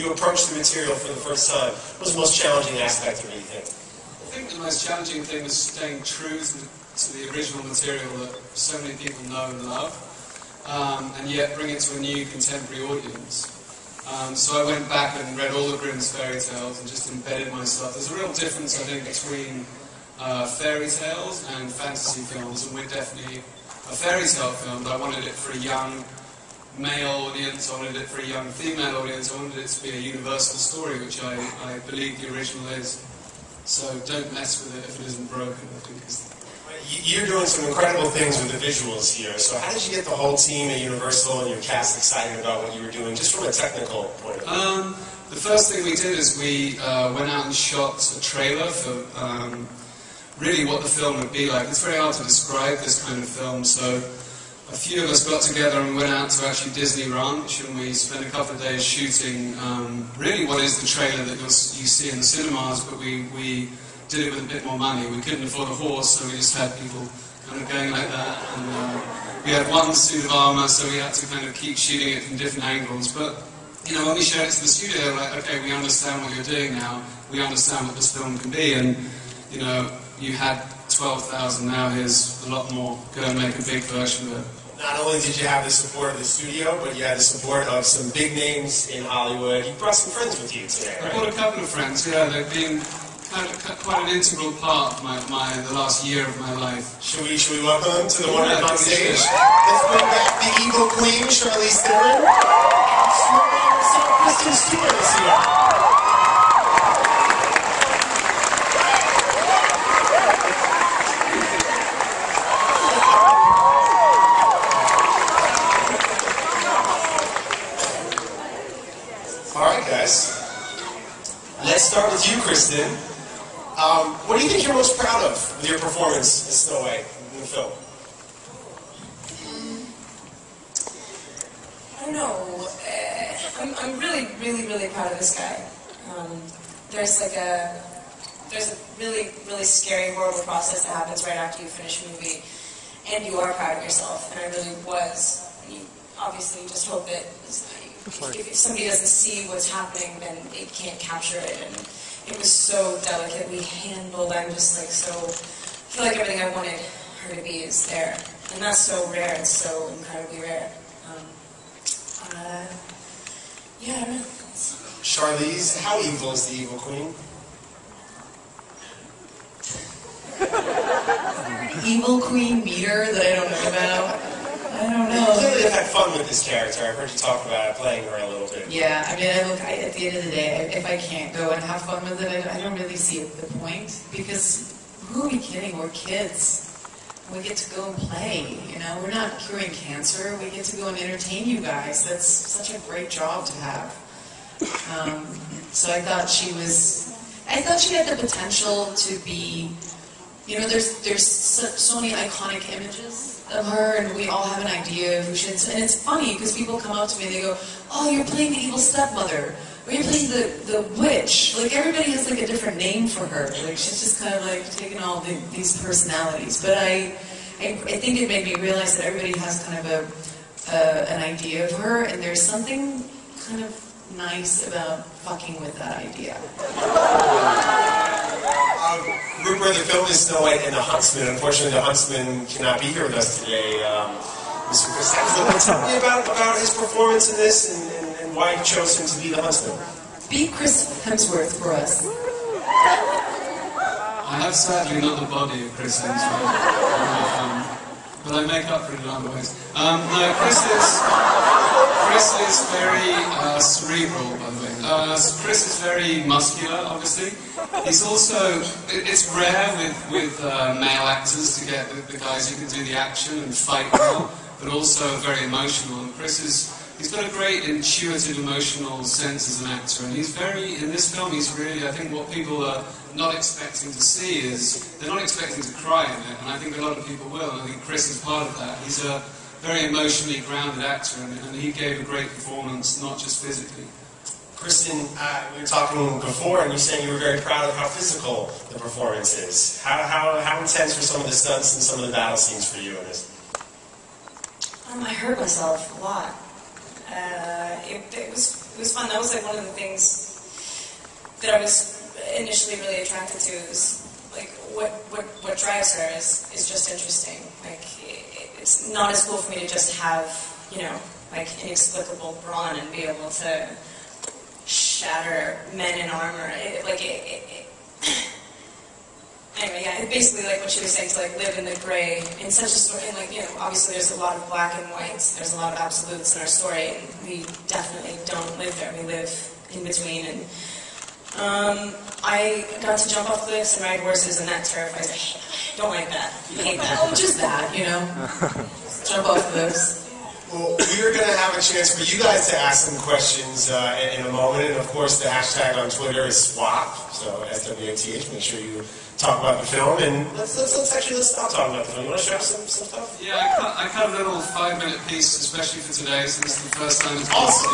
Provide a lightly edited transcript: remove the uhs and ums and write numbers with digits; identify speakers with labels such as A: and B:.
A: you approached the material for the first time, what was the most challenging aspect of it, you think?
B: I think the most challenging thing was staying true to the original material that so many people know and love, and yet bring it to a new contemporary audience. So I went back and read all the Grimm's fairy tales and just embedded myself. There's a real difference, I think, between fairy tales and fantasy films, and we're definitely a fairy tale film, but I wanted it for a young male audience, I wanted it for a young female audience, I wanted it to be a universal story, which I believe the original is. So don't mess with it if it isn't broken, I think is.
A: You're doing some incredible things with the visuals here, so how did you get the whole team at Universal and your cast excited about what you were doing, just from a technical point of view?
B: The first thing we did is we went out and shot a trailer for really what the film would be like. It's very hard to describe this kind of film, so a few of us got together and went out to actually Disney Ranch, and we spent a couple of days shooting really what is the trailer that you see in the cinemas, but we did it with a bit more money. We couldn't afford a horse, so we just had people kind of going like that, and we had one suit of armour, so we had to kind of keep shooting it from different angles. But you know, when we showed it to the studio, they were like, okay, we understand what you're doing now, we understand what this film can be, and you know, you had 12,000, now here's a lot more, go and make a big version of it.
A: Not only did you have the support of the studio, but you had the support of some big names in Hollywood. You brought some friends with you today, right?
B: I brought a couple of friends, yeah, they've been quite an integral part of the last year of my life. Should we welcome them to the Wonder Song stage?
A: Let's bring back the evil queen, Charlize Theron. Kristen Stewart is here. Alright guys, let's start with you, Kristen. What do you think you're most proud of with your performance as Snow White in the film?
C: I don't know. I'm really proud of this guy. There's a really scary, horrible process that happens right after you finish a movie, and you are proud of yourself, and I really was. And you obviously just hope that if somebody doesn't see what's happening, then they can't capture it. And it was so delicately handled. I'm just like so. I feel like everything I wanted her to be is there, and that's so rare. It's so incredibly rare. Yeah, I don't know.
A: Charlize, how evil is the evil queen?
C: Evil queen meter that I don't know about. I don't know.
A: You clearly have had fun with this character. I've heard you talk about it, playing her a little bit.
C: Yeah, I mean, at the end of the day, if I can't go and have fun with it, I don't really see the point. Because who are we kidding? We're kids. We get to go and play, you know? We're not curing cancer. We get to go and entertain you guys. That's such a great job to have. So I thought she had the potential to be, you know, there's so many iconic images of her, and we all have an idea of who she is. And it's funny, because people come up to me and they go, oh, you're playing the evil stepmother, or you're playing the witch. Like, everybody has like a different name for her. Like, she's just kind of like taking all these personalities. But I think it made me realize that everybody has kind of an idea of her, and there's something kind of nice about fucking with that idea.
A: Rupert, the film is Snow White and the Huntsman. Unfortunately, the Huntsman cannot be here with us today. Mr. Chris Hemsworth, tell me about his performance in this and why you chose him to be the Huntsman.
C: Be Chris Hemsworth for us.
B: I have sadly not the body of Chris Hemsworth, but I make up for it in other ways. No, Chris is very cerebral, by the way. Chris is very muscular, obviously. He's also, it's rare with male actors to get the guys who can do the action and fight well, but also very emotional. And he's got a great intuitive emotional sense as an actor, and in this film, he's really, I think what people are not expecting to see is, they're not expecting to cry in it, and I think a lot of people will, and I think Chris is part of that. He's a very emotionally grounded actor, and he gave a great performance, not just physically.
A: Kristen, we were talking before, and you saying you were very proud of how physical the performance is. How intense were some of the stunts and some of the battle scenes for you in this?
C: I hurt myself a lot. It was
D: was fun. That was like one of the things that I was initially really attracted to. Is like what drives her is just interesting. Like it's not as cool for me to just have, you know, like inexplicable brawn and be able to shatter men in armor. Anyway, yeah, it's basically like what she was saying, to like live in the gray in such a story. And like, you know, obviously there's a lot of black and whites. There's a lot of absolutes in our story, and we definitely don't live there. We live in between. And I got to jump off cliffs and ride horses, and that terrifies me. I don't like that. I hate that.
C: Oh, just that, you know. Jump off cliffs.
A: Well, we're going to have a chance for you guys to ask some questions in a moment, and of course the hashtag on Twitter is SWAP, so SWATH. Make sure you talk about the film, and let's stop talking about the film. You want to show us some stuff?
B: Yeah, I cut a little 5-minute piece, especially for today, since it's the first time it's
A: awesome.